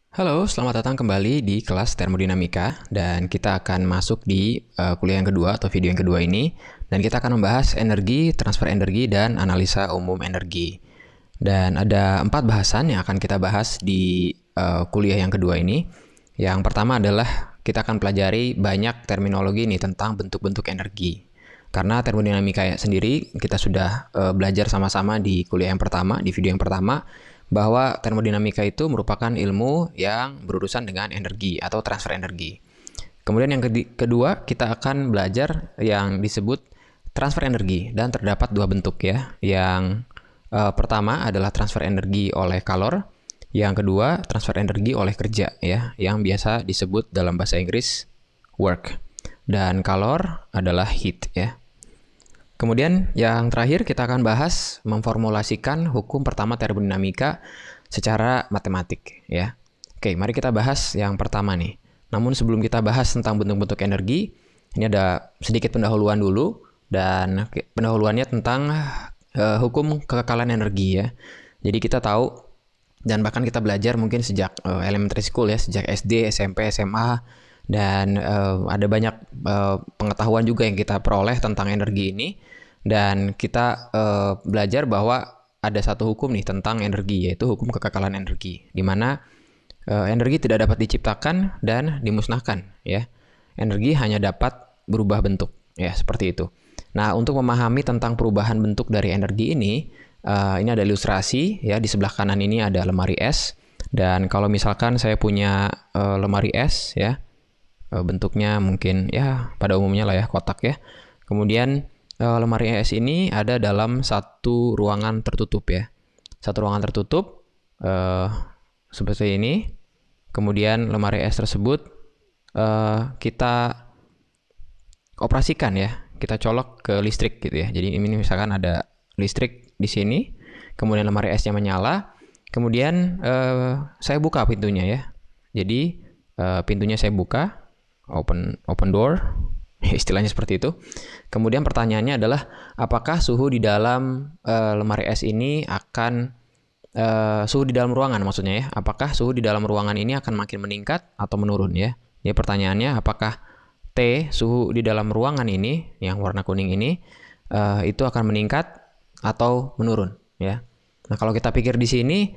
Halo, selamat datang kembali di kelas termodinamika dan kita akan masuk di kuliah yang kedua atau video yang kedua ini dan kita akan membahas energi, transfer energi, dan analisa umum energi. Dan ada 4 bahasan yang akan kita bahas di kuliah yang kedua ini. Yang pertama adalah kita akan pelajari banyak terminologi nih tentang bentuk-bentuk energi. Karena termodinamika sendiri kita sudah belajar sama-sama di kuliah yang pertama, di video yang pertama, bahwa termodinamika itu merupakan ilmu yang berurusan dengan energi atau transfer energi. Kemudian yang kedua, kita akan belajar yang disebut transfer energi dan terdapat dua bentuk ya. Yang pertama adalah transfer energi oleh kalor, yang kedua transfer energi oleh kerja ya, yang biasa disebut dalam bahasa Inggris work. Dan kalor adalah heat ya. Kemudian yang terakhir kita akan bahas memformulasikan hukum pertama termodinamika secara matematik ya. Oke, mari kita bahas yang pertama nih. Namun sebelum kita bahas tentang bentuk-bentuk energi, ini ada sedikit pendahuluan dulu dan pendahuluannya tentang hukum kekekalan energi ya. Jadi kita tahu dan bahkan kita belajar mungkin sejak elementary school ya, sejak SD, SMP, SMA dan ada banyak pengetahuan juga yang kita peroleh tentang energi ini dan kita belajar bahwa ada satu hukum nih tentang energi, yaitu hukum kekekalan energi, di mana energi tidak dapat diciptakan dan dimusnahkan ya. Energi hanya dapat berubah bentuk ya, seperti itu. Nah, untuk memahami tentang perubahan bentuk dari energi ini ada ilustrasi ya. Di sebelah kanan ini ada lemari es, dan kalau misalkan saya punya lemari es ya, bentuknya mungkin ya pada umumnya lah ya, kotak ya. Kemudian lemari es ini ada dalam satu ruangan tertutup ya. Satu ruangan tertutup seperti ini. Kemudian lemari es tersebut kita operasikan ya. Kita colok ke listrik gitu ya. Jadi ini misalkan ada listrik di sini. Kemudian lemari esnya menyala. Kemudian saya buka pintunya ya. Jadi pintunya saya buka. Open door, istilahnya seperti itu. Kemudian pertanyaannya adalah apakah suhu di dalam lemari es ini akan suhu di dalam ruangan maksudnya ya, apakah suhu di dalam ruangan ini akan makin meningkat atau menurun ya. Jadi pertanyaannya apakah T, suhu di dalam ruangan ini yang warna kuning ini itu akan meningkat atau menurun ya. Nah, kalau kita pikir di sini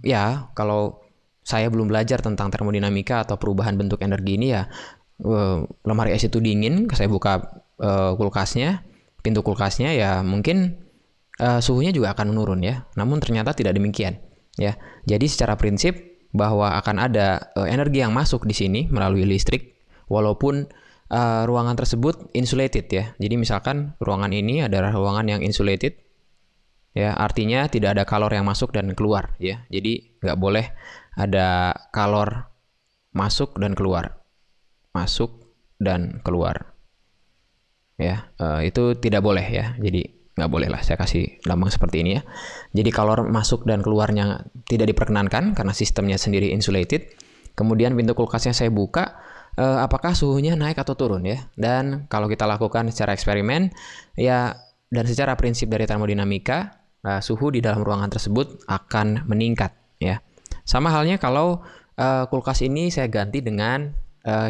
ya, kalau saya belum belajar tentang termodinamika atau perubahan bentuk energi ini ya, lemari es itu dingin, saya buka kulkasnya, pintu kulkasnya ya mungkin suhunya juga akan menurun ya. Namun ternyata tidak demikian ya. Jadi secara prinsip bahwa akan ada energi yang masuk di sini melalui listrik walaupun ruangan tersebut insulated ya. Jadi misalkan ruangan ini adalah ruangan yang insulated ya, artinya tidak ada kalor yang masuk dan keluar ya. Jadi nggak boleh ada kalor masuk dan keluar, masuk dan keluar ya. Itu tidak boleh ya. Jadi nggak boleh lah, saya kasih lambang seperti ini ya. Jadi kalor masuk dan keluarnya tidak diperkenankan karena sistemnya sendiri insulated. Kemudian pintu kulkasnya saya buka, apakah suhunya naik atau turun ya. Dan kalau kita lakukan secara eksperimen ya, dan secara prinsip dari termodinamika, suhu di dalam ruangan tersebut akan meningkat ya. Sama halnya kalau kulkas ini saya ganti dengan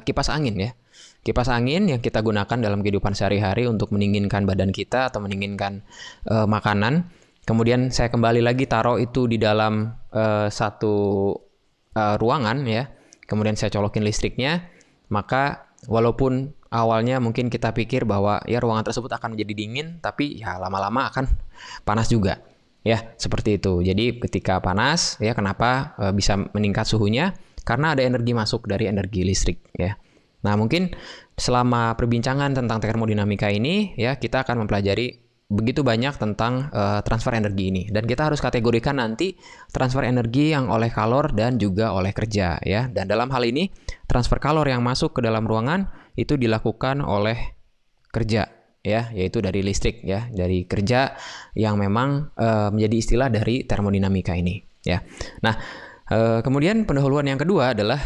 kipas angin ya. Kipas angin yang kita gunakan dalam kehidupan sehari-hari untuk mendinginkan badan kita atau mendinginkan makanan. Kemudian saya kembali lagi taruh itu di dalam satu ruangan ya. Kemudian saya colokin listriknya. Maka walaupun awalnya mungkin kita pikir bahwa ya ruangan tersebut akan menjadi dingin, tapi ya lama-lama akan panas juga. Ya, seperti itu. Jadi ketika panas, ya kenapa bisa meningkat suhunya? Karena ada energi masuk dari energi listrik, ya. Nah, mungkin selama perbincangan tentang termodinamika ini, ya kita akan mempelajari begitu banyak tentang transfer energi ini. Dan kita harus kategorikan nanti transfer energi yang oleh kalor dan juga oleh kerja, ya. Dan dalam hal ini, transfer kalor yang masuk ke dalam ruangan itu dilakukan oleh kerja, ya, yaitu dari listrik ya, dari kerja yang memang menjadi istilah dari termodinamika ini ya. Nah, kemudian pendahuluan yang kedua adalah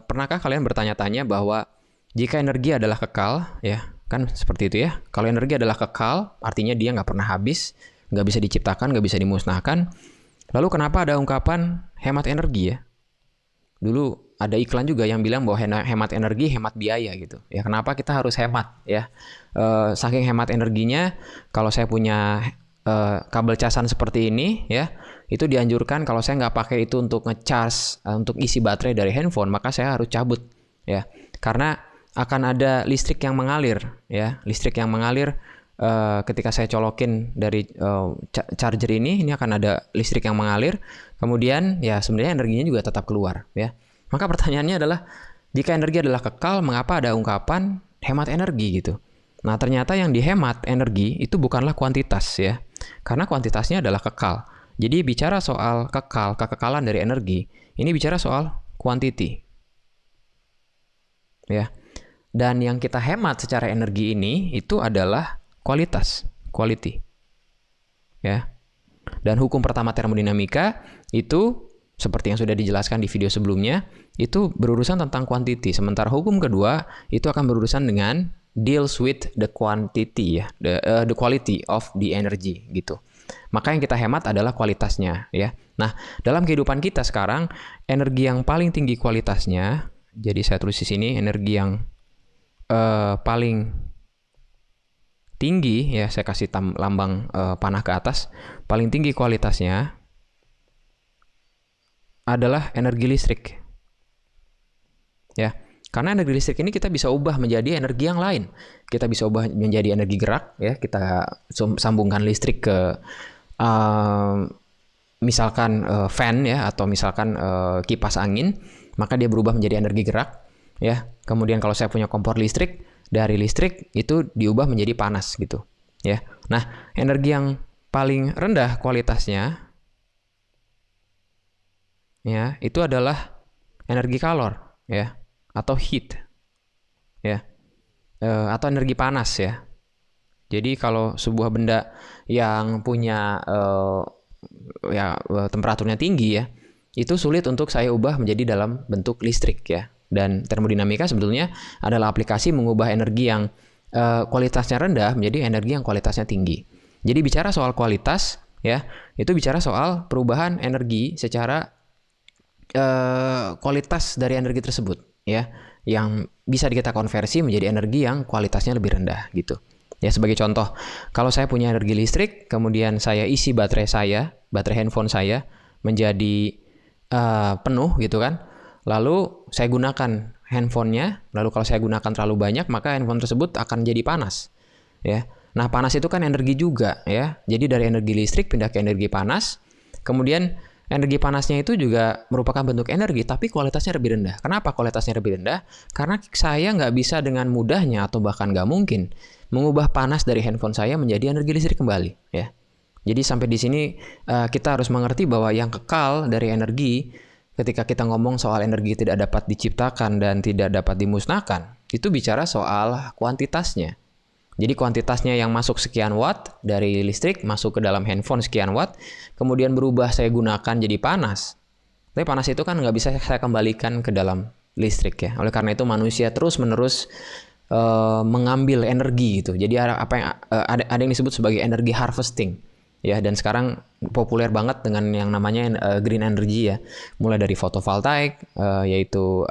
pernahkah kalian bertanya-tanya bahwa jika energi adalah kekal ya, kan seperti itu ya. Kalau energi adalah kekal, artinya dia nggak pernah habis, nggak bisa diciptakan, nggak bisa dimusnahkan. Lalu kenapa ada ungkapan hemat energi ya? dulu ada iklan juga yang bilang bahwa hemat energi, hemat biaya gitu. Ya kenapa kita harus hemat ya? Saking hemat energinya, kalau saya punya kabel casan seperti ini ya, itu dianjurkan kalau saya nggak pakai itu untuk ngecas, untuk isi baterai dari handphone, maka saya harus cabut ya, karena akan ada listrik yang mengalir ya, listrik yang mengalir ketika saya colokin dari charger ini akan ada listrik yang mengalir, kemudian ya sebenarnya energinya juga tetap keluar ya. Maka pertanyaannya adalah, jika energi adalah kekal, mengapa ada ungkapan hemat energi gitu? Nah, ternyata yang dihemat energi itu bukanlah kuantitas ya, karena kuantitasnya adalah kekal. Jadi bicara soal kekekalan dari energi, ini bicara soal quantity. Ya. Dan yang kita hemat secara energi ini itu adalah kualitas, quality. Ya. Dan hukum pertama termodinamika itu seperti yang sudah dijelaskan di video sebelumnya, itu berurusan tentang quantity. Sementara hukum kedua itu akan berurusan dengan deals with the quantity ya, the quality of the energy gitu. Maka yang kita hemat adalah kualitasnya ya. Nah, dalam kehidupan kita sekarang, energi yang paling tinggi kualitasnya, jadi saya tulis di sini energi yang paling tinggi ya, saya kasih lambang panah ke atas, paling tinggi kualitasnya adalah energi listrik. Ya. Karena energi listrik ini kita bisa ubah menjadi energi yang lain. Kita bisa ubah menjadi energi gerak ya, kita sambungkan listrik ke misalkan fan ya, atau misalkan kipas angin, maka dia berubah menjadi energi gerak ya. Kemudian kalau saya punya kompor listrik, dari listrik itu diubah menjadi panas gitu ya. Nah, energi yang paling rendah kualitasnya ya, itu adalah energi kalor ya, atau heat ya, atau energi panas ya. Jadi kalau sebuah benda yang punya temperaturnya tinggi ya, itu sulit untuk saya ubah menjadi dalam bentuk listrik ya. Dan termodinamika sebetulnya adalah aplikasi mengubah energi yang kualitasnya rendah menjadi energi yang kualitasnya tinggi. Jadi bicara soal kualitas ya, itu bicara soal perubahan energi secara kualitas dari energi tersebut ya, yang bisa kita konversi menjadi energi yang kualitasnya lebih rendah gitu. Ya, sebagai contoh, kalau saya punya energi listrik, kemudian saya isi baterai handphone saya menjadi penuh gitu kan, lalu saya gunakan handphonenya, lalu kalau saya gunakan terlalu banyak, maka handphone tersebut akan jadi panas ya. Nah, panas itu kan energi juga ya, jadi dari energi listrik pindah ke energi panas, kemudian energi panasnya itu juga merupakan bentuk energi, tapi kualitasnya lebih rendah. Kenapa kualitasnya lebih rendah? Karena saya nggak bisa dengan mudahnya atau bahkan nggak mungkin mengubah panas dari handphone saya menjadi energi listrik kembali. Ya. Jadi sampai di sini kita harus mengerti bahwa yang kekal dari energi, ketika kita ngomong soal energi tidak dapat diciptakan dan tidak dapat dimusnahkan, itu bicara soal kuantitasnya. Jadi kuantitasnya yang masuk sekian watt dari listrik masuk ke dalam handphone sekian watt, kemudian berubah saya gunakan jadi panas. Tapi panas itu kan nggak bisa saya kembalikan ke dalam listrik ya. Oleh karena itu manusia terus-menerus mengambil energi gitu. Jadi ada yang disebut sebagai energi harvesting ya, dan sekarang populer banget dengan yang namanya green energy ya. Mulai dari fotovoltaik yaitu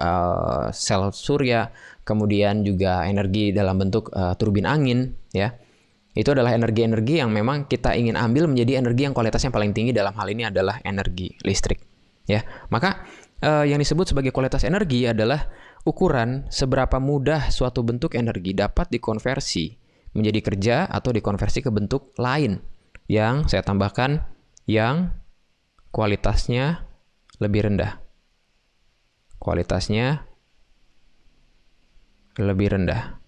sel surya, kemudian juga energi dalam bentuk turbin angin ya. Itu adalah energi-energi yang memang kita ingin ambil menjadi energi yang kualitasnya paling tinggi, dalam hal ini adalah energi listrik ya. Maka yang disebut sebagai kualitas energi adalah ukuran seberapa mudah suatu bentuk energi dapat dikonversi menjadi kerja atau dikonversi ke bentuk lain yang saya tambahkan yang kualitasnya lebih rendah. Kualitasnya lebih rendah.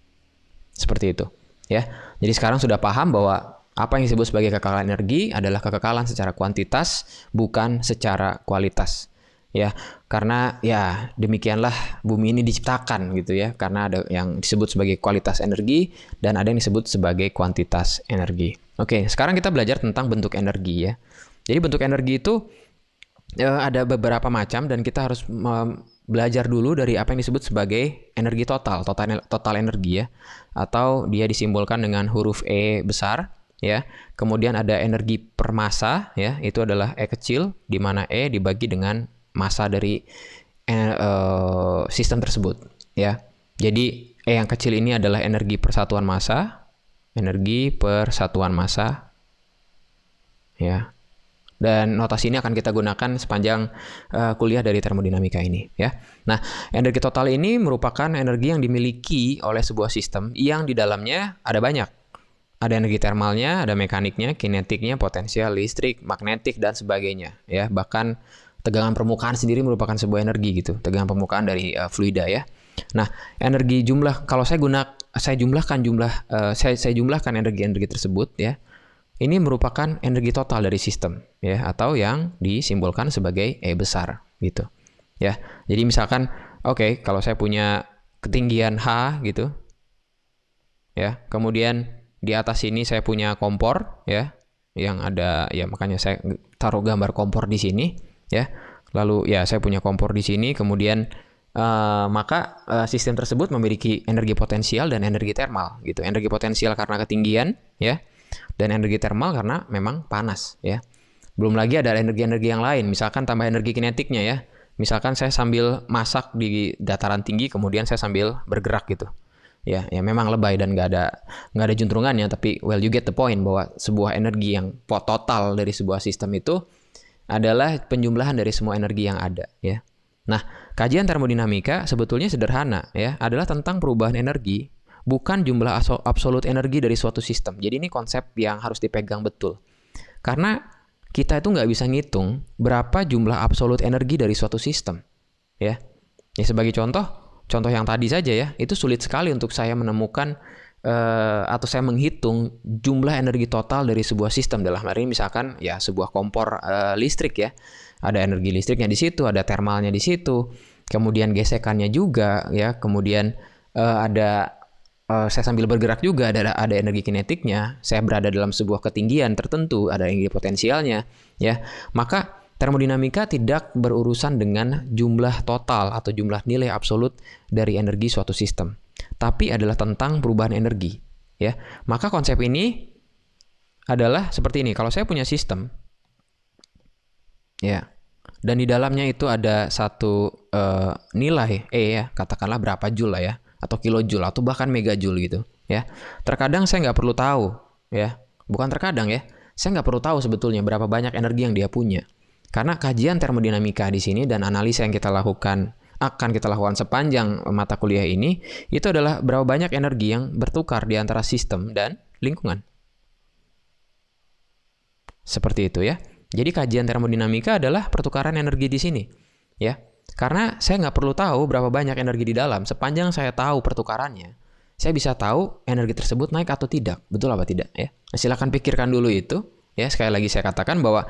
Seperti itu, ya. Jadi sekarang sudah paham bahwa apa yang disebut sebagai kekekalan energi adalah kekekalan secara kuantitas, bukan secara kualitas. Ya, karena ya demikianlah bumi ini diciptakan gitu ya, karena ada yang disebut sebagai kualitas energi dan ada yang disebut sebagai kuantitas energi. Oke, sekarang kita belajar tentang bentuk energi ya. Jadi bentuk energi itu ada beberapa macam dan kita harus belajar dulu dari apa yang disebut sebagai energi total energi ya, atau dia disimbolkan dengan huruf E besar ya. Kemudian ada energi per massa ya, itu adalah E kecil, di mana E dibagi dengan massa dari sistem tersebut, ya. Jadi E yang kecil ini adalah energi persatuan massa, ya. Dan notasi ini akan kita gunakan sepanjang kuliah dari termodinamika ini, ya. Nah, energi total ini merupakan energi yang dimiliki oleh sebuah sistem yang di dalamnya ada banyak. Ada energi termalnya, ada mekaniknya, kinetiknya, potensial, listrik, magnetik, dan sebagainya, ya. Bahkan tegangan permukaan sendiri merupakan sebuah energi gitu, tegangan permukaan dari fluida, ya. Nah, energi jumlah, kalau saya jumlahkan energi-energi tersebut, ya. Ini merupakan energi total dari sistem, ya, atau yang disimbolkan sebagai E besar, gitu, ya. Jadi misalkan, oke, kalau saya punya ketinggian H, gitu, ya, kemudian di atas sini saya punya kompor, ya, yang ada, ya, makanya saya taruh gambar kompor di sini, ya. Lalu, ya, saya punya kompor di sini, kemudian maka sistem tersebut memiliki energi potensial dan energi termal, gitu. Energi potensial karena ketinggian, ya. Dan energi termal karena memang panas, ya. Belum lagi ada energi-energi yang lain, misalkan tambah energi kinetiknya, ya. Misalkan saya sambil masak di dataran tinggi, kemudian saya sambil bergerak gitu. Ya memang lebay dan nggak ada juntrungannya, tapi well you get the point bahwa sebuah energi yang total dari sebuah sistem itu adalah penjumlahan dari semua energi yang ada, ya. Nah, kajian termodinamika sebetulnya sederhana, ya, adalah tentang perubahan energi, bukan jumlah absolut energi dari suatu sistem. Jadi ini konsep yang harus dipegang betul. Karena kita itu nggak bisa ngitung berapa jumlah absolut energi dari suatu sistem, ya. Ya sebagai contoh yang tadi saja, ya, itu sulit sekali untuk saya menemukan atau saya menghitung jumlah energi total dari sebuah sistem. Dalam hal ini misalkan, ya, sebuah kompor listrik, ya. Ada energi listriknya di situ, ada termalnya di situ, kemudian gesekannya juga, ya, kemudian saya sambil bergerak juga ada energi kinetiknya, saya berada dalam sebuah ketinggian tertentu, ada energi potensialnya, ya. Maka termodinamika tidak berurusan dengan jumlah total atau jumlah nilai absolut dari energi suatu sistem, tapi adalah tentang perubahan energi, ya. Maka konsep ini adalah seperti ini. Kalau saya punya sistem, ya, dan di dalamnya itu ada satu nilai E, ya, katakanlah berapa joule lah, ya, atau kilojoule atau bahkan megajoule gitu, ya. Terkadang saya nggak perlu tahu, ya, bukan terkadang, ya, saya nggak perlu tahu sebetulnya berapa banyak energi yang dia punya, karena kajian termodinamika di sini dan analisa yang akan kita lakukan sepanjang mata kuliah ini itu adalah berapa banyak energi yang bertukar di antara sistem dan lingkungan, seperti itu, ya. Jadi kajian termodinamika adalah pertukaran energi di sini, ya. Karena saya nggak perlu tahu berapa banyak energi di dalam, sepanjang saya tahu pertukarannya, saya bisa tahu energi tersebut naik atau tidak, betul apa tidak, ya. Nah, silakan pikirkan dulu itu, ya. Sekali lagi saya katakan bahwa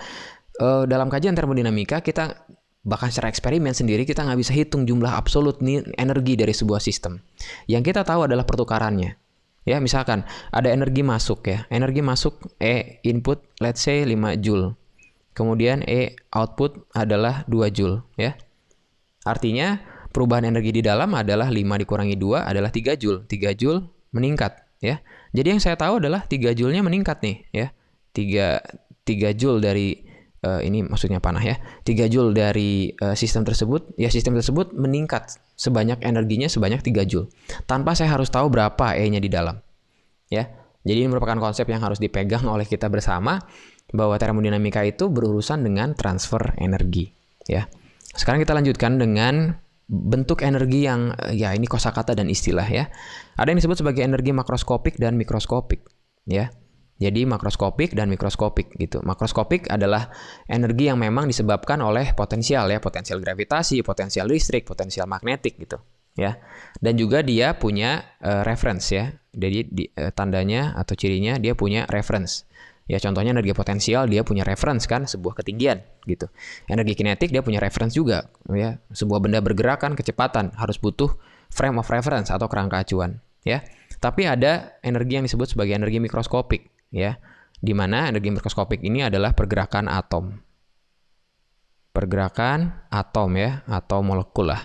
dalam kajian termodinamika kita bahkan secara eksperimen sendiri kita nggak bisa hitung jumlah absolut energi dari sebuah sistem. Yang kita tahu adalah pertukarannya, ya. Misalkan ada energi masuk, ya, energi masuk E input let's say 5 joule, kemudian E output adalah 2 joule, ya. Artinya perubahan energi di dalam adalah 5 dikurangi 2 adalah 3 joule. 3 joule meningkat, ya. Jadi yang saya tahu adalah 3 joule-nya meningkat nih, ya. 3 joule dari ini maksudnya panah, ya. 3 joule dari sistem tersebut, ya, sistem tersebut meningkat energinya sebanyak 3 joule. Tanpa saya harus tahu berapa E-nya di dalam, ya. Jadi ini merupakan konsep yang harus dipegang oleh kita bersama bahwa termodinamika itu berurusan dengan transfer energi, ya. Sekarang kita lanjutkan dengan bentuk energi yang, ya, ini kosakata dan istilah, ya. Ada yang disebut sebagai energi makroskopik dan mikroskopik, ya. Jadi makroskopik dan mikroskopik gitu. Makroskopik adalah energi yang memang disebabkan oleh potensial, ya, potensial gravitasi, potensial listrik, potensial magnetik gitu, ya. Dan juga dia punya reference, ya. Jadi tandanya atau cirinya dia punya reference. Ya, contohnya energi potensial dia punya reference, kan, sebuah ketinggian gitu. Energi kinetik dia punya reference juga, ya. Sebuah benda bergerak kan kecepatan harus butuh frame of reference atau kerangka acuan, ya. Tapi ada energi yang disebut sebagai energi mikroskopik, ya. Di mana energi mikroskopik ini adalah pergerakan atom. Pergerakan atom, ya, atau molekul lah.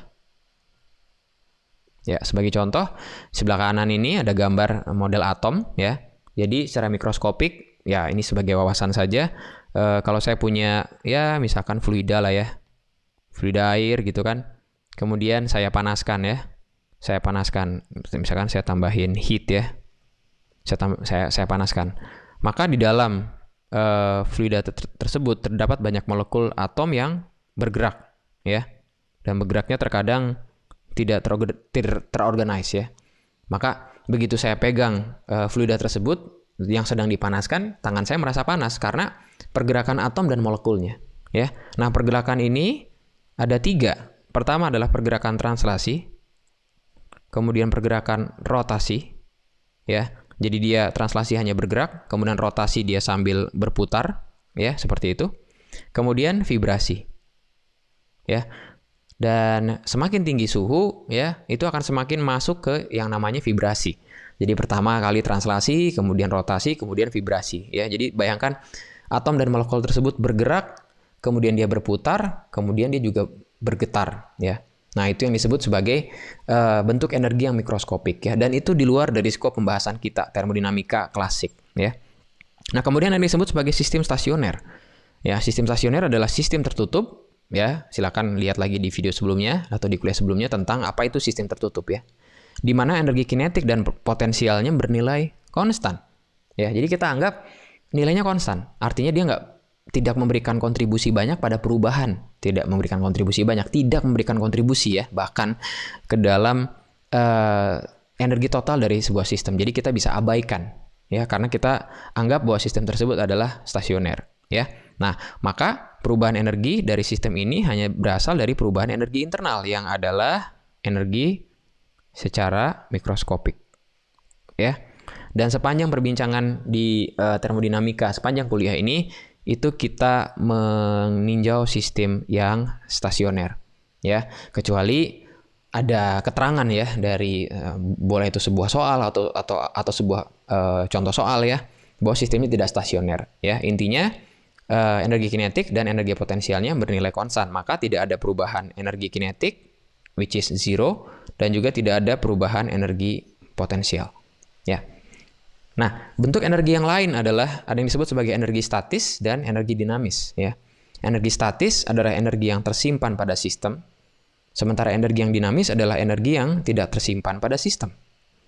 Ya, sebagai contoh, sebelah kanan ini ada gambar model atom, ya. Jadi secara mikroskopik, ya, ini sebagai wawasan saja. Kalau saya punya, ya, misalkan fluida lah, ya, fluida air gitu kan. Kemudian saya panaskan ya. Saya panaskan, misalkan saya tambahin heat ya. Saya panaskan. Maka di dalam fluida tersebut terdapat banyak molekul atom yang bergerak ya. Dan bergeraknya terkadang tidak terorganize ya. Maka begitu saya pegang fluida tersebut yang sedang dipanaskan, tangan saya merasa panas karena pergerakan atom dan molekulnya ya. Nah, pergerakan ini ada 3. Pertama adalah pergerakan translasi, kemudian pergerakan rotasi ya. Jadi dia translasi hanya bergerak, kemudian rotasi dia sambil berputar ya, seperti itu. Kemudian vibrasi ya. Dan semakin tinggi suhu ya, itu akan semakin masuk ke yang namanya vibrasi. Jadi pertama kali translasi, kemudian rotasi, kemudian vibrasi ya. Jadi bayangkan atom dan molekul tersebut bergerak, kemudian dia berputar, kemudian dia juga bergetar ya. Nah, itu yang disebut sebagai bentuk energi yang mikroskopik ya, dan itu di luar dari skop pembahasan kita termodinamika klasik ya. Nah, kemudian yang disebut sebagai sistem stasioner. Ya, sistem stasioner adalah sistem tertutup ya. Silakan lihat lagi di video sebelumnya atau di kuliah sebelumnya tentang apa itu sistem tertutup ya. Di mana energi kinetik dan potensialnya bernilai konstan. Ya, jadi kita anggap nilainya konstan. Artinya dia tidak memberikan kontribusi banyak pada perubahan, tidak memberikan kontribusi ya, bahkan ke dalam energi total dari sebuah sistem. Jadi kita bisa abaikan ya, karena kita anggap bahwa sistem tersebut adalah stasioner ya. Nah, maka perubahan energi dari sistem ini hanya berasal dari perubahan energi internal yang adalah energi secara mikroskopik ya. Dan sepanjang perbincangan di termodinamika, sepanjang kuliah ini, itu kita meninjau sistem yang stasioner ya, kecuali ada keterangan ya dari boleh itu sebuah soal atau sebuah contoh soal ya, bahwa sistemnya tidak stasioner ya. Intinya energi kinetik dan energi potensialnya bernilai konstan, maka tidak ada perubahan energi kinetik which is zero, dan juga tidak ada perubahan energi potensial ya. Nah, bentuk energi yang lain adalah ada yang disebut sebagai energi statis dan energi dinamis ya. Energi statis adalah energi yang tersimpan pada sistem, sementara energi yang dinamis adalah energi yang tidak tersimpan pada sistem.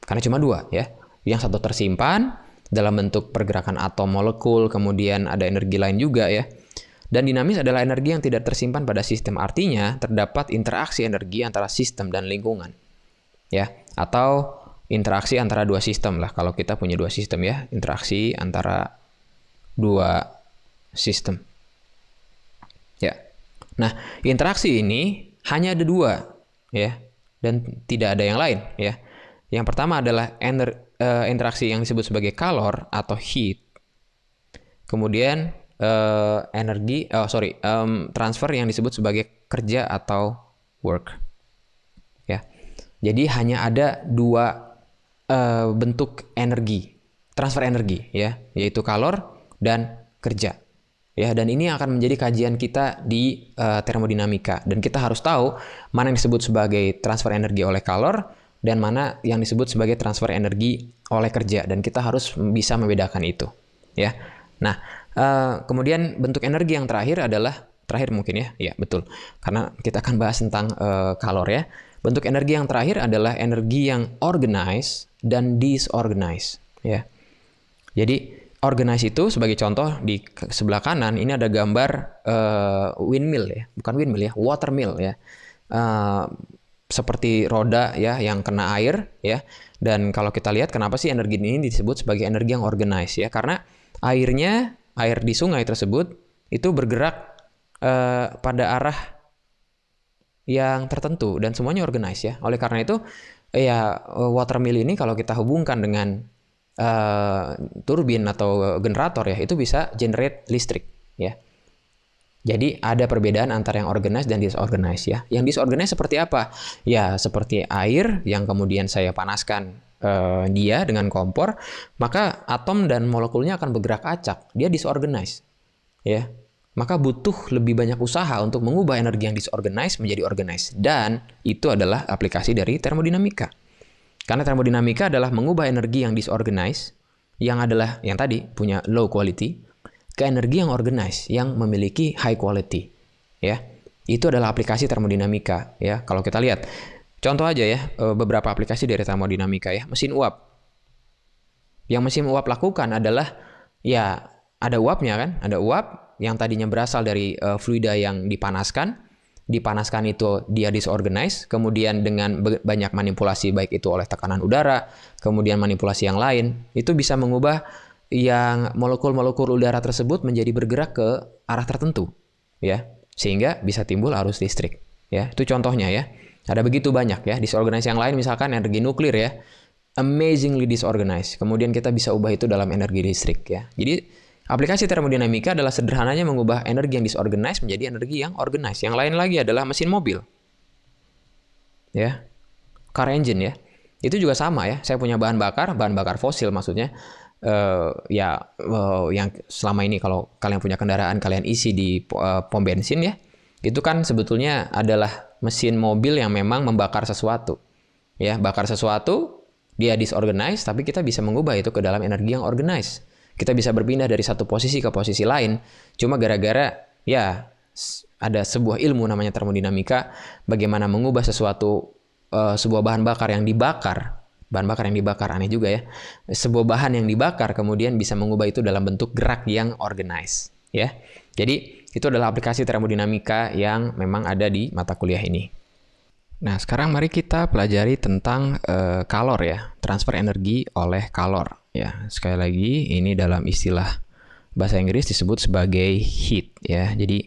Karena cuma 2 ya. Yang satu tersimpan dalam bentuk pergerakan atom molekul, kemudian ada energi lain juga ya. Dan dinamis adalah energi yang tidak tersimpan pada sistem. Artinya terdapat interaksi energi antara sistem dan lingkungan ya, atau interaksi antara 2 sistem lah, kalau kita punya 2 sistem ya, interaksi antara 2 sistem ya. Nah, interaksi ini hanya ada 2 ya, dan tidak ada yang lain ya. Yang pertama adalah interaksi yang disebut sebagai calor atau heat, kemudian transfer yang disebut sebagai kerja atau work ya. Jadi hanya ada 2 bentuk energi, transfer energi ya, yaitu calor dan kerja ya. Dan ini akan menjadi kajian kita di termodinamika, dan kita harus tahu mana yang disebut sebagai transfer energi oleh calor dan mana yang disebut sebagai transfer energi oleh kerja, dan kita harus bisa membedakan itu ya. Nah, kemudian bentuk energi yang terakhir mungkin ya betul, karena kita akan bahas tentang calor ya. Bentuk energi yang terakhir adalah energi yang organized dan disorganized ya. Jadi organized itu sebagai contoh di sebelah kanan ini ada gambar windmill ya, bukan windmill ya, watermill ya. Seperti roda ya yang kena air ya. Dan kalau kita lihat kenapa sih energi ini disebut sebagai energi yang organized ya, karena air di sungai tersebut itu bergerak pada arah yang tertentu dan semuanya organized ya. Oleh karena itu ya, watermill ini kalau kita hubungkan dengan turbin atau generator ya, itu bisa generate listrik ya. Jadi ada perbedaan antara yang organized dan disorganized ya. Yang disorganized seperti apa? Ya seperti air yang kemudian saya panaskan dia dengan kompor, maka atom dan molekulnya akan bergerak acak. Dia disorganized ya. Maka butuh lebih banyak usaha untuk mengubah energi yang disorganized menjadi organized. Dan itu adalah aplikasi dari termodinamika. Karena termodinamika adalah mengubah energi yang disorganized, yang adalah yang tadi punya low quality, ke energi yang organized, yang memiliki high quality. Ya. Itu adalah aplikasi termodinamika ya. Kalau kita lihat contoh aja ya, beberapa aplikasi dari termodinamika ya. Mesin uap. Yang mesin uap lakukan adalah ya ada uapnya kan, ada uap yang tadinya berasal dari fluida yang dipanaskan itu dia disorganize, kemudian dengan banyak manipulasi baik itu oleh tekanan udara, kemudian manipulasi yang lain, itu bisa mengubah yang molekul-molekul udara tersebut menjadi bergerak ke arah tertentu, ya, sehingga bisa timbul arus listrik, ya. Itu contohnya ya. Ada begitu banyak ya, disorganize yang lain misalkan energi nuklir ya. Amazingly disorganized. Kemudian kita bisa ubah itu dalam energi listrik ya. Jadi aplikasi termodinamika adalah sederhananya mengubah energi yang disorganized menjadi energi yang organized. Yang lain lagi adalah mesin mobil. Ya. Car engine ya. Itu juga sama ya. Saya punya bahan bakar fosil maksudnya. Yang selama ini kalau kalian punya kendaraan kalian isi di pom bensin ya. Itu kan sebetulnya adalah mesin mobil yang memang membakar sesuatu. Ya, bakar sesuatu, dia disorganized, tapi kita bisa mengubah itu ke dalam energi yang organized. Kita bisa berpindah dari satu posisi ke posisi lain, cuma gara-gara ya ada sebuah ilmu namanya termodinamika, bagaimana mengubah sesuatu, sebuah bahan bakar yang dibakar aneh juga ya, sebuah bahan yang dibakar kemudian bisa mengubah itu dalam bentuk gerak yang organized, ya. Jadi itu adalah aplikasi termodinamika yang memang ada di mata kuliah ini. Nah, sekarang mari kita pelajari tentang kalor ya, transfer energi oleh kalor. Ya, sekali lagi ini dalam istilah bahasa Inggris disebut sebagai heat ya. Jadi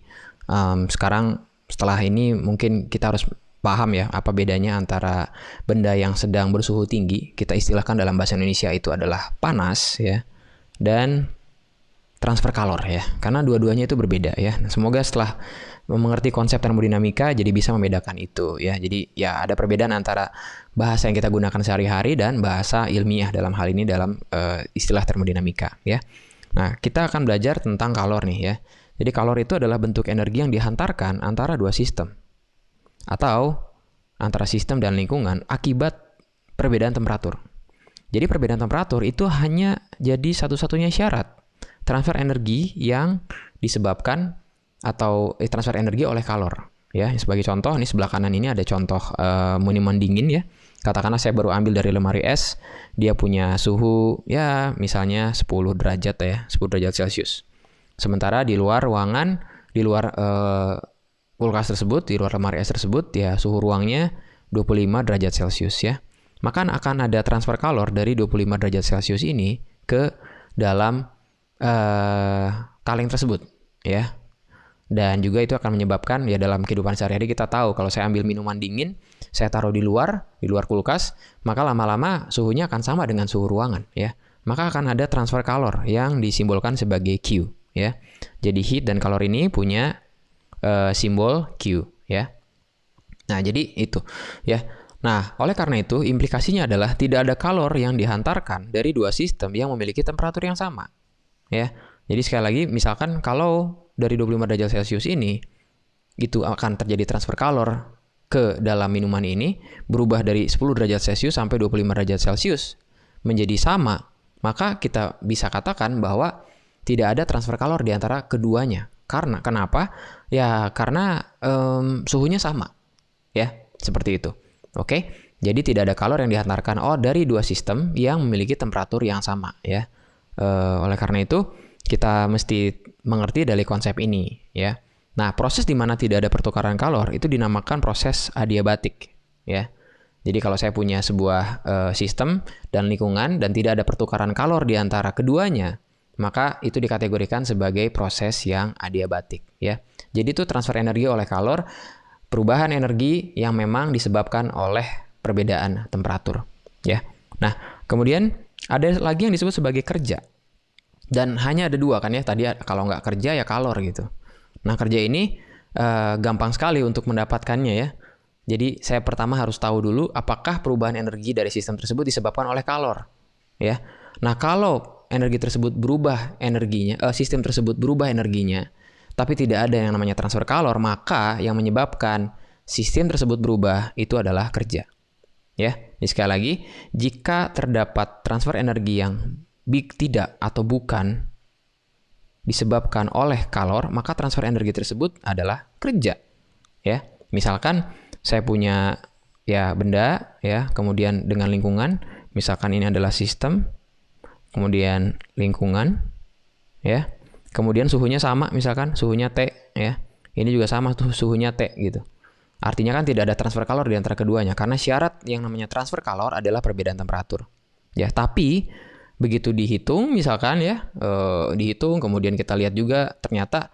sekarang setelah ini mungkin kita harus paham ya apa bedanya antara benda yang sedang bersuhu tinggi, kita istilahkan dalam bahasa Indonesia itu adalah panas ya, dan transfer kalor ya, karena dua-duanya itu berbeda ya. Nah, semoga setelah mengerti konsep termodinamika jadi bisa membedakan itu ya. Jadi ya ada perbedaan antara bahasa yang kita gunakan sehari-hari dan bahasa ilmiah dalam hal ini dalam istilah termodinamika ya. Nah, kita akan belajar tentang kalor nih ya. Jadi kalor itu adalah bentuk energi yang dihantarkan antara dua sistem atau antara sistem dan lingkungan akibat perbedaan temperatur. Jadi perbedaan temperatur itu hanya jadi satu-satunya syarat transfer energi yang disebabkan atau transfer energi oleh kalor ya. Sebagai contoh, ini sebelah kanan ini ada contoh minuman dingin ya. Katakanlah saya baru ambil dari lemari es, dia punya suhu ya misalnya 10 derajat ya, 10 derajat Celcius. Sementara di luar ruangan, di luar kulkas tersebut, di luar lemari es tersebut ya suhu ruangnya 25 derajat Celcius ya. Maka akan ada transfer kalor dari 25 derajat Celcius ini ke dalam kaleng tersebut ya. Dan juga itu akan menyebabkan ya dalam kehidupan sehari-hari kita tahu kalau saya ambil minuman dingin, saya taruh di luar kulkas, maka lama-lama suhunya akan sama dengan suhu ruangan ya. Maka akan ada transfer kalor yang disimbolkan sebagai Q ya. Jadi heat dan kalor ini punya simbol Q ya. Nah, jadi itu ya. Nah, oleh karena itu implikasinya adalah tidak ada kalor yang dihantarkan dari dua sistem yang memiliki temperatur yang sama ya. Jadi sekali lagi misalkan kalau dari 25 derajat Celcius ini itu akan terjadi transfer kalor ke dalam minuman ini, berubah dari 10 derajat Celcius sampai 25 derajat Celcius menjadi sama, maka kita bisa katakan bahwa tidak ada transfer kalor di antara keduanya. Karena kenapa? Ya karena suhunya sama ya, seperti itu. Oke. Jadi tidak ada kalor yang dihantarkan dari dua sistem yang memiliki temperatur yang sama ya. Oleh karena itu kita mesti mengerti dari konsep ini ya. Nah, proses di mana tidak ada pertukaran kalor itu dinamakan proses adiabatik ya. Jadi kalau saya punya sebuah sistem dan lingkungan dan tidak ada pertukaran kalor di antara keduanya, maka itu dikategorikan sebagai proses yang adiabatik ya. Jadi itu transfer energi oleh kalor, perubahan energi yang memang disebabkan oleh perbedaan temperatur ya. Nah, kemudian ada lagi yang disebut sebagai kerja. Dan hanya ada dua kan ya, tadi kalau nggak kerja ya kalor gitu. Nah, kerja ini gampang sekali untuk mendapatkannya ya. Jadi saya pertama harus tahu dulu apakah perubahan energi dari sistem tersebut disebabkan oleh kalor ya. Nah, kalau energi tersebut berubah energinya, sistem tersebut berubah energinya, tapi tidak ada yang namanya transfer kalor, maka yang menyebabkan sistem tersebut berubah itu adalah kerja ya. Jadi sekali lagi, jika terdapat transfer energi yang tidak atau bukan disebabkan oleh kalor, maka transfer energi tersebut adalah kerja ya. Misalkan saya punya ya benda ya, kemudian dengan lingkungan, misalkan ini adalah sistem, kemudian lingkungan ya. Kemudian suhunya sama, misalkan suhunya T ya. Ini juga sama tuh suhunya T gitu. Artinya kan tidak ada transfer kalor di antara keduanya karena syarat yang namanya transfer kalor adalah perbedaan temperatur. Ya, tapi begitu dihitung misalkan ya, dihitung kemudian kita lihat juga ternyata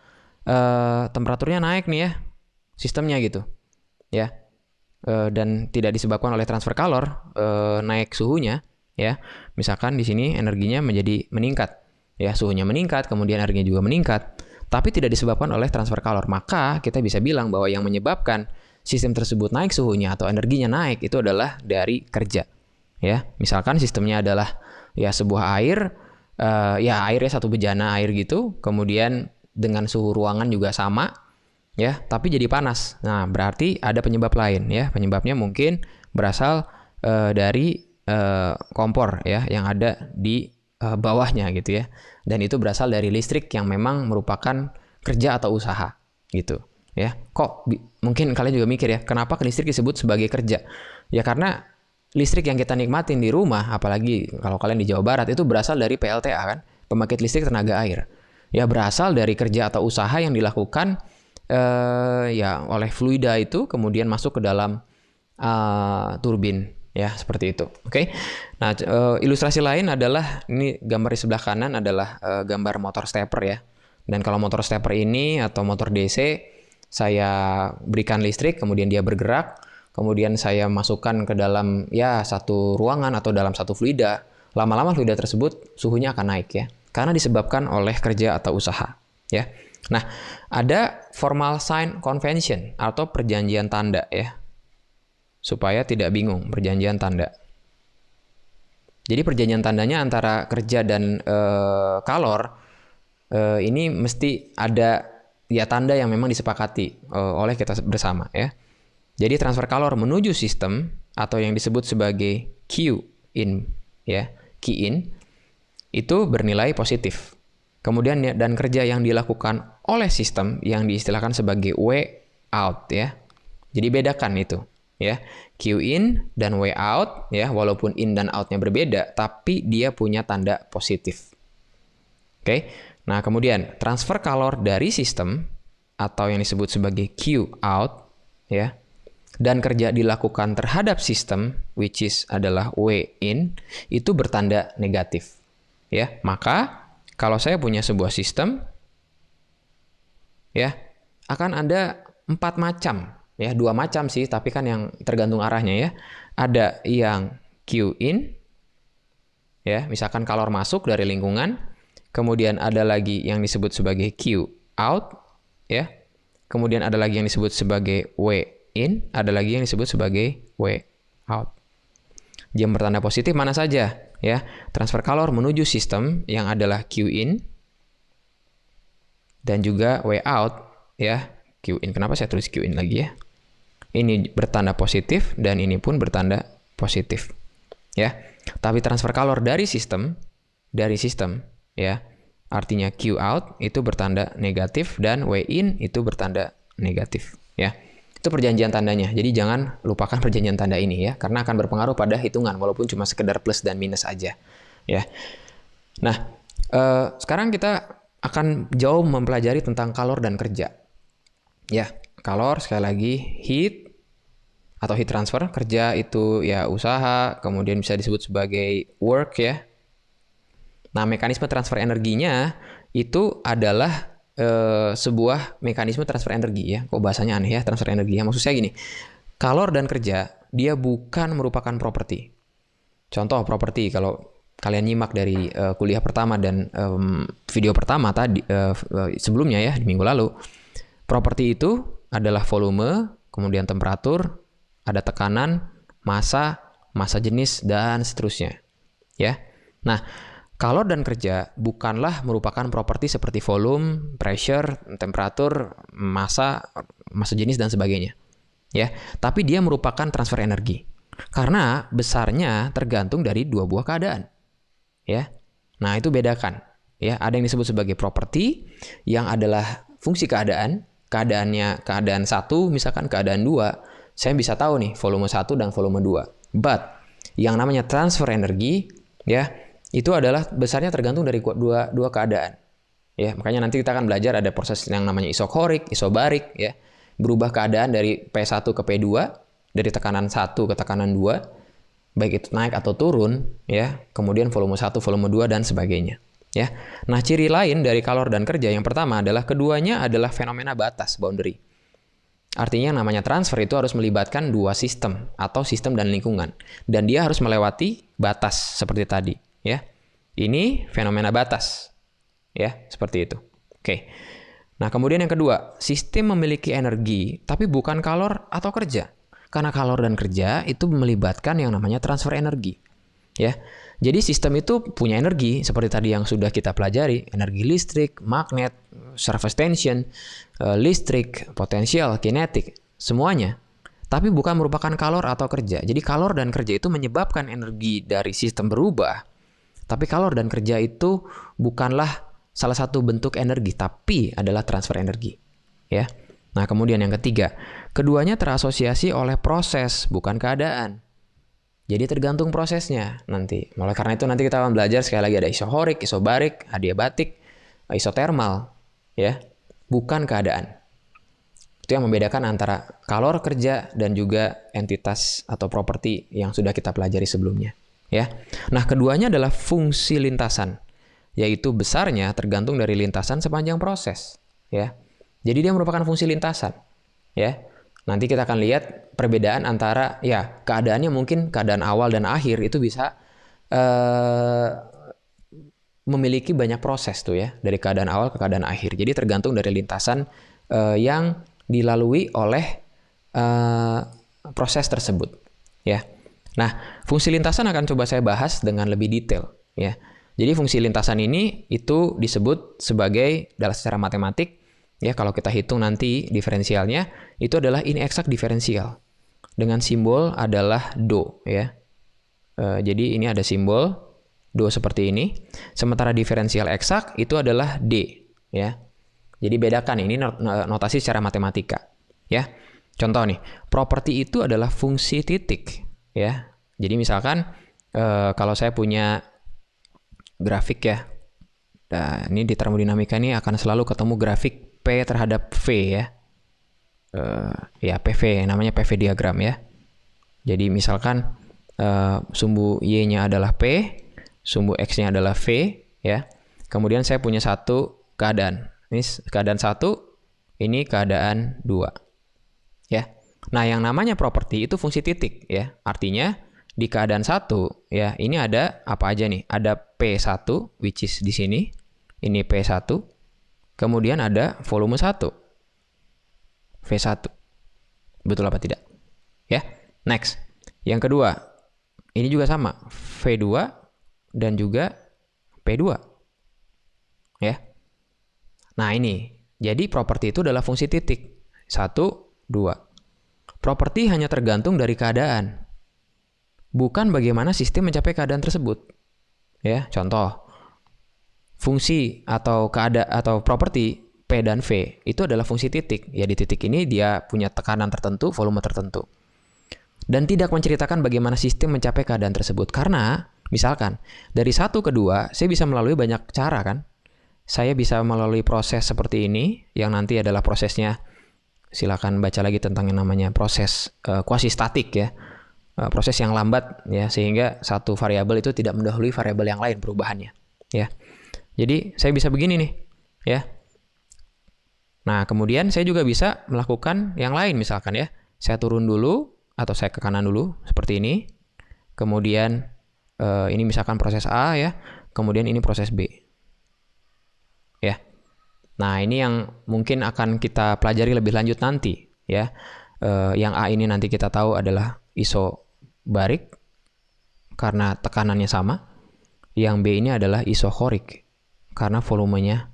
temperaturnya naik nih ya, sistemnya gitu. Ya. Dan tidak disebabkan oleh transfer kalor, naik suhunya ya. Misalkan di sini energinya menjadi meningkat. Ya, suhunya meningkat, kemudian energinya juga meningkat, tapi tidak disebabkan oleh transfer kalor. Maka kita bisa bilang bahwa yang menyebabkan sistem tersebut naik suhunya atau energinya naik itu adalah dari kerja. Ya, misalkan sistemnya adalah ya sebuah air, ya airnya satu bejana air gitu, kemudian dengan suhu ruangan juga sama, ya, tapi jadi panas. Nah, berarti ada penyebab lain ya. Penyebabnya mungkin berasal dari kompor ya yang ada di bawahnya gitu ya. Dan itu berasal dari listrik yang memang merupakan kerja atau usaha gitu ya. Kok mungkin kalian juga mikir ya, kenapa listrik disebut sebagai kerja? Ya karena listrik yang kita nikmatin di rumah, apalagi kalau kalian di Jawa Barat, itu berasal dari PLTA kan, pembangkit listrik tenaga air. Ya berasal dari kerja atau usaha yang dilakukan ya oleh fluida itu kemudian masuk ke dalam turbin. Ya, seperti itu. Oke. Nah, ilustrasi lain adalah ini gambar di sebelah kanan adalah gambar motor stepper ya. Dan kalau motor stepper ini atau motor DC saya berikan listrik, kemudian dia bergerak, kemudian saya masukkan ke dalam ya satu ruangan atau dalam satu fluida. Lama-lama fluida tersebut suhunya akan naik ya. Karena disebabkan oleh kerja atau usaha, ya. Nah, ada formal sign convention atau perjanjian tanda ya. Supaya tidak bingung, perjanjian tanda. Jadi perjanjian tandanya antara kerja dan kalor ini mesti ada ya tanda yang memang disepakati oleh kita bersama ya. Jadi transfer kalor menuju sistem atau yang disebut sebagai Q in ya, key in itu bernilai positif. Kemudian dan kerja yang dilakukan oleh sistem yang diistilahkan sebagai W out ya. Jadi bedakan itu. Ya, Q in dan W out ya, walaupun in dan outnya berbeda, tapi dia punya tanda positif. Oke, nah kemudian transfer kalor dari sistem atau yang disebut sebagai Q out ya, dan kerja dilakukan terhadap sistem, which is adalah W in, itu bertanda negatif. Ya, maka kalau saya punya sebuah sistem, ya akan ada 4 macam. Ya, 2 macam sih, tapi kan yang tergantung arahnya ya. Ada yang Q in, ya, misalkan kalor masuk dari lingkungan. Kemudian ada lagi yang disebut sebagai Q out, ya. Kemudian ada lagi yang disebut sebagai W in, ada lagi yang disebut sebagai W out. Jam bertanda positif mana saja, ya. Transfer kalor menuju sistem yang adalah Q in dan juga W out, ya. Q in. Kenapa saya tulis Q in lagi ya? Ini bertanda positif dan ini pun bertanda positif. Ya. Tapi transfer kalor dari sistem ya. Artinya Q out itu bertanda negatif dan W in itu bertanda negatif, ya. Itu perjanjian tandanya. Jadi jangan lupakan perjanjian tanda ini ya, karena akan berpengaruh pada hitungan walaupun cuma sekedar plus dan minus aja, ya. Nah, sekarang kita akan jauh mempelajari tentang kalor dan kerja. Ya, kalor sekali lagi heat atau heat transfer, kerja itu ya usaha, kemudian bisa disebut sebagai work ya. Nah, mekanisme transfer energinya itu adalah sebuah mekanisme transfer energi ya. Kok bahasanya aneh ya, transfer energi ya. Maksud saya gini, kalor dan kerja dia bukan merupakan properti. Contoh properti kalau kalian nyimak dari kuliah pertama dan video pertama tadi sebelumnya ya di minggu lalu. Properti itu adalah volume, kemudian temperatur, ada tekanan, massa jenis, dan seterusnya. Ya. Nah, kalor dan kerja bukanlah merupakan properti seperti volume, pressure, temperatur, massa jenis, dan sebagainya. Ya, tapi dia merupakan transfer energi. Karena besarnya tergantung dari 2 buah keadaan. Ya. Nah, itu bedakan. Ya, ada yang disebut sebagai properti yang adalah fungsi keadaan. keadaan 1, misalkan keadaan 2, saya bisa tahu nih volume 1 dan volume 2. But yang namanya transfer energi ya, itu adalah besarnya tergantung dari dua keadaan. Ya, makanya nanti kita akan belajar ada proses yang namanya isokorik, isobarik ya. Berubah keadaan dari P1 ke P2, dari tekanan 1 ke tekanan 2, baik itu naik atau turun ya. Kemudian volume 1, volume 2 dan sebagainya. Ya. Nah, ciri lain dari kalor dan kerja yang pertama adalah keduanya adalah fenomena batas, boundary. Artinya namanya transfer itu harus melibatkan dua sistem atau sistem dan lingkungan, dan dia harus melewati batas seperti tadi, ya. Ini fenomena batas, ya, seperti itu. Oke. Nah, kemudian yang kedua, sistem memiliki energi tapi bukan kalor atau kerja. Karena kalor dan kerja itu melibatkan yang namanya transfer energi, ya. Jadi sistem itu punya energi seperti tadi yang sudah kita pelajari, energi listrik, magnet, surface tension, listrik, potensial, kinetik, semuanya. Tapi bukan merupakan kalor atau kerja. Jadi kalor dan kerja itu menyebabkan energi dari sistem berubah. Tapi kalor dan kerja itu bukanlah salah satu bentuk energi, tapi adalah transfer energi, ya. Nah, kemudian yang ketiga, keduanya terasosiasi oleh proses, bukan keadaan. Jadi tergantung prosesnya nanti. Oleh karena itu nanti kita akan belajar sekali lagi ada isohorik, isobarik, adiabatik, isotermal, ya, bukan keadaan. Itu yang membedakan antara kalor, kerja, dan juga entitas atau properti yang sudah kita pelajari sebelumnya, ya. Nah, keduanya adalah fungsi lintasan, yaitu besarnya tergantung dari lintasan sepanjang proses, ya. Jadi dia merupakan fungsi lintasan, ya. Nanti kita akan lihat perbedaan antara, ya, keadaannya mungkin keadaan awal dan akhir itu bisa memiliki banyak proses tuh ya, dari keadaan awal ke keadaan akhir. Jadi tergantung dari lintasan yang dilalui oleh proses tersebut, ya. Nah, fungsi lintasan akan coba saya bahas dengan lebih detail, ya. Jadi fungsi lintasan ini itu disebut sebagai dalam secara matematik, ya, kalau kita hitung nanti diferensialnya itu adalah inexact diferensial dengan simbol adalah do, ya. Jadi ini ada simbol do seperti ini. Sementara diferensial eksak itu adalah d, ya. Jadi bedakan ini notasi secara matematika, ya. Contoh nih, properti itu adalah fungsi titik, ya. Jadi misalkan kalau saya punya grafik ya. Nah, ini di termodinamika ini akan selalu ketemu grafik P terhadap V ya. Ya PV, namanya PV diagram ya. Jadi misalkan sumbu Y-nya adalah P, sumbu X-nya adalah V ya. Kemudian saya punya satu keadaan. Ini keadaan 1, ini keadaan 2. Ya. Nah, yang namanya properti itu fungsi titik ya. Artinya di keadaan 1 ya, ini ada apa aja nih? Ada P1 which is di sini. Ini P1. Kemudian ada volume 1. V1. Betul apa tidak? Ya. Next. Yang kedua. Ini juga sama. V2 dan juga P2. Ya. Nah, ini. Jadi properti itu adalah fungsi titik. 1, 2. Properti hanya tergantung dari keadaan. Bukan bagaimana sistem mencapai keadaan tersebut. Ya, contoh. Fungsi atau properti P dan V itu adalah fungsi titik. Ya, di titik ini dia punya tekanan tertentu, volume tertentu. Dan tidak menceritakan bagaimana sistem mencapai keadaan tersebut. Karena, misalkan, dari 1 ke 2, saya bisa melalui banyak cara kan. Saya bisa melalui proses seperti ini, yang nanti adalah prosesnya, silakan baca lagi tentang yang namanya proses kuasi-statik ya. Proses yang lambat ya, sehingga satu variabel itu tidak mendahului variabel yang lain perubahannya. Ya. Jadi, saya bisa begini nih. Ya. Nah, kemudian saya juga bisa melakukan yang lain misalkan ya. Saya turun dulu, atau saya ke kanan dulu, seperti ini. Kemudian, ini misalkan proses A ya. Kemudian ini proses B. Ya. Nah, ini yang mungkin akan kita pelajari lebih lanjut nanti. Ya. Yang A ini nanti kita tahu adalah isobarik, karena tekanannya sama. Yang B ini adalah isokorik, karena volumenya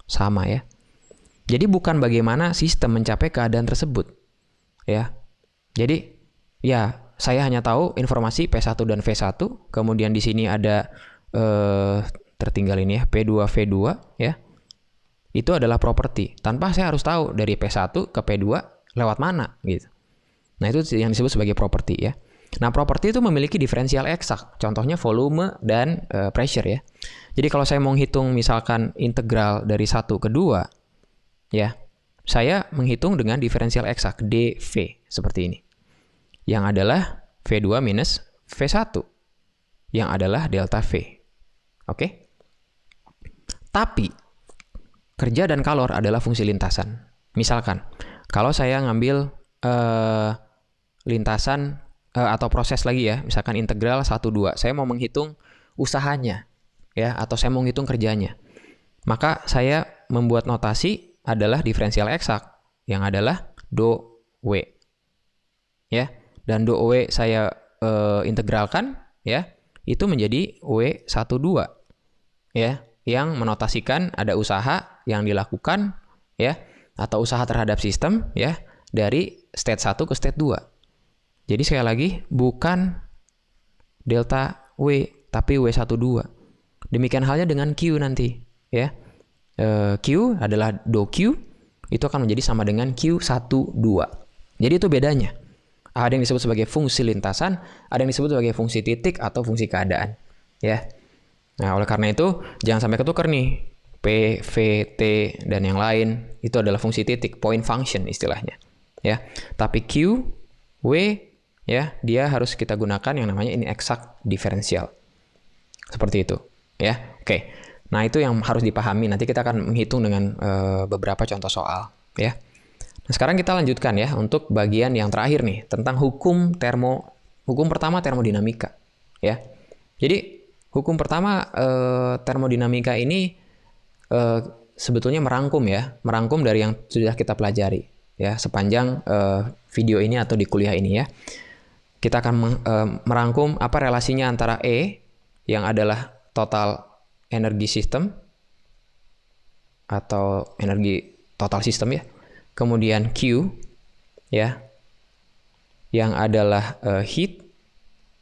sama ya. Jadi bukan bagaimana sistem mencapai keadaan tersebut. Ya. Jadi ya, saya hanya tahu informasi P1 dan V1, kemudian di sini ada tertinggal ini ya, P2 V2 ya. itu adalah properti. Tanpa saya harus tahu dari P1 ke P2 lewat mana gitu. Nah, itu yang disebut sebagai properti ya. Nah, properti itu memiliki diferensial eksak. Contohnya volume dan pressure ya. Jadi kalau saya mau menghitung misalkan integral dari 1 ke 2 ya, saya menghitung dengan diferensial eksak dV seperti ini. Yang adalah V2 minus V1 yang adalah delta V. Oke? Tapi kerja dan kalor adalah fungsi lintasan. Misalkan kalau saya ngambil lintasan atau proses lagi ya, misalkan integral 1 2, saya mau menghitung usahanya ya, atau saya mau menghitung kerjanya. Maka saya membuat notasi adalah diferensial eksak yang adalah do W. Ya, dan do W saya integralkan ya, itu menjadi W12 ya, yang menotasikan ada usaha yang dilakukan ya, atau usaha terhadap sistem ya, dari state 1 ke state 2. Jadi sekali lagi bukan delta W tapi W12. Demikian halnya dengan Q nanti ya. Q adalah do Q, itu akan menjadi sama dengan Q12. Jadi itu bedanya. Ada yang disebut sebagai fungsi lintasan, ada yang disebut sebagai fungsi titik atau fungsi keadaan ya. Nah, oleh karena itu jangan sampai ketukar nih. P, V, T, dan yang lain itu adalah fungsi titik, point function istilahnya ya. Tapi Q, W ya, dia harus kita gunakan yang namanya ini exact diferensial. Seperti itu ya. Oke. Nah, itu yang harus dipahami. Nanti kita akan menghitung dengan beberapa contoh soal ya. Nah, sekarang kita lanjutkan ya untuk bagian yang terakhir nih tentang hukum pertama termodinamika ya. Jadi hukum pertama termodinamika ini sebetulnya merangkum dari yang sudah kita pelajari ya sepanjang video ini atau di kuliah ini ya. Kita akan merangkum apa relasinya antara E yang adalah total energi sistem atau energi total sistem ya. Kemudian Q ya yang adalah heat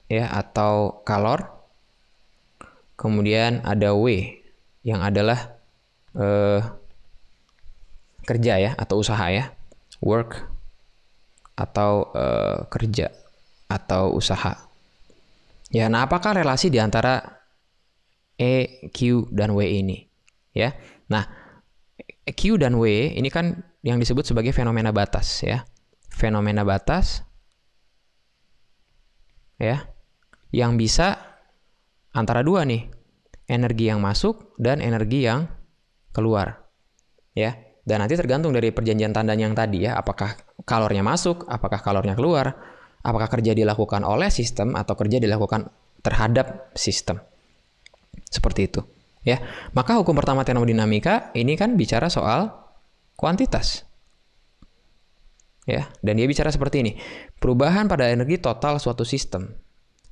ya atau kalor. Kemudian ada W yang adalah kerja ya atau usaha ya, work atau kerja atau usaha. Ya, nah apakah relasi di antara E, Q, dan W ini? Ya, nah Q dan W ini kan yang disebut sebagai fenomena batas ya, fenomena batas ya, yang bisa antara dua nih, energi yang masuk dan energi yang keluar ya. Dan nanti tergantung dari perjanjian tandanya yang tadi ya, apakah kalornya masuk, apakah kalornya keluar, apakah kerja dilakukan oleh sistem atau kerja dilakukan terhadap sistem. Seperti itu ya. Maka hukum pertama termodinamika ini kan bicara soal kuantitas ya, dan dia bicara seperti ini. Perubahan pada energi total suatu sistem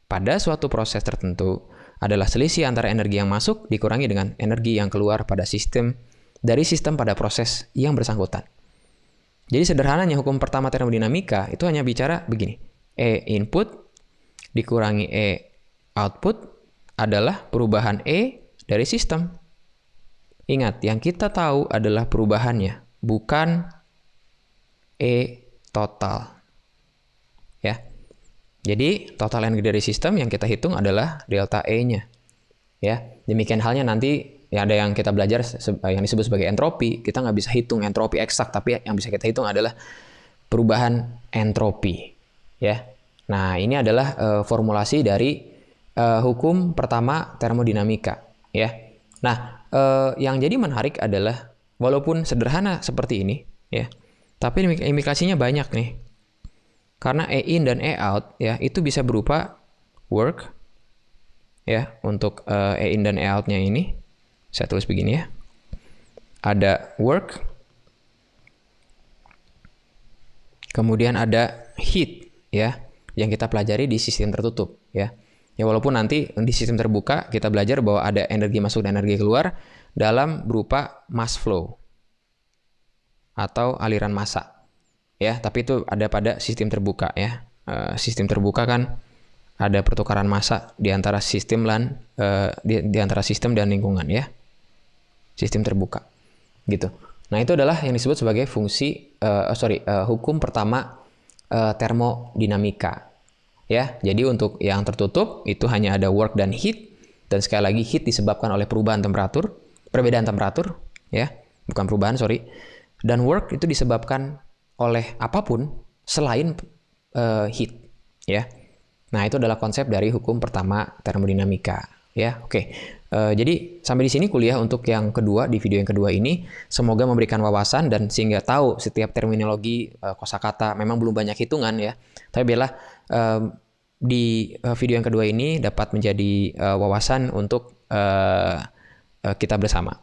pada suatu proses tertentu adalah selisih antara energi yang masuk dikurangi dengan energi yang keluar pada sistem dari sistem pada proses yang bersangkutan. Jadi sederhananya hukum pertama termodinamika itu hanya bicara begini. E input dikurangi E output adalah perubahan E dari sistem. Ingat, yang kita tahu adalah perubahannya, bukan E total. Ya. Jadi total energi dari sistem yang kita hitung adalah delta E-nya. Ya, demikian halnya nanti ya ada yang kita belajar yang disebut sebagai entropi. Kita nggak bisa hitung entropi eksak, tapi yang bisa kita hitung adalah perubahan entropi. Ya, nah ini adalah formulasi dari hukum pertama termodinamika. Ya, nah yang jadi menarik adalah walaupun sederhana seperti ini, ya, tapi implikasinya banyak nih. Karena E in dan E out ya itu bisa berupa work ya. Untuk E in dan E out-nya ini saya tulis begini ya. Ada work, kemudian ada heat ya yang kita pelajari di sistem tertutup ya. Ya walaupun nanti di sistem terbuka kita belajar bahwa ada energi masuk dan energi keluar dalam berupa mass flow atau aliran massa. Ya, tapi itu ada pada sistem terbuka ya. Sistem terbuka kan ada pertukaran massa di antara sistem di antara sistem dan lingkungan ya. Sistem terbuka. gitu. Nah, itu adalah yang disebut sebagai hukum pertama termodinamika. Ya, jadi untuk yang tertutup itu hanya ada work dan heat, dan sekali lagi heat disebabkan oleh perbedaan temperatur, ya, bukan perubahan, sorry. Dan work itu disebabkan oleh apapun selain heat, ya. Nah, itu adalah konsep dari hukum pertama termodinamika, ya. Oke. Jadi sampai di sini kuliah untuk yang kedua, di video yang kedua ini. Semoga memberikan wawasan dan sehingga tahu setiap terminologi kosakata. Memang belum banyak hitungan ya. Tapi biarlah di video yang kedua ini dapat menjadi wawasan untuk kita bersama.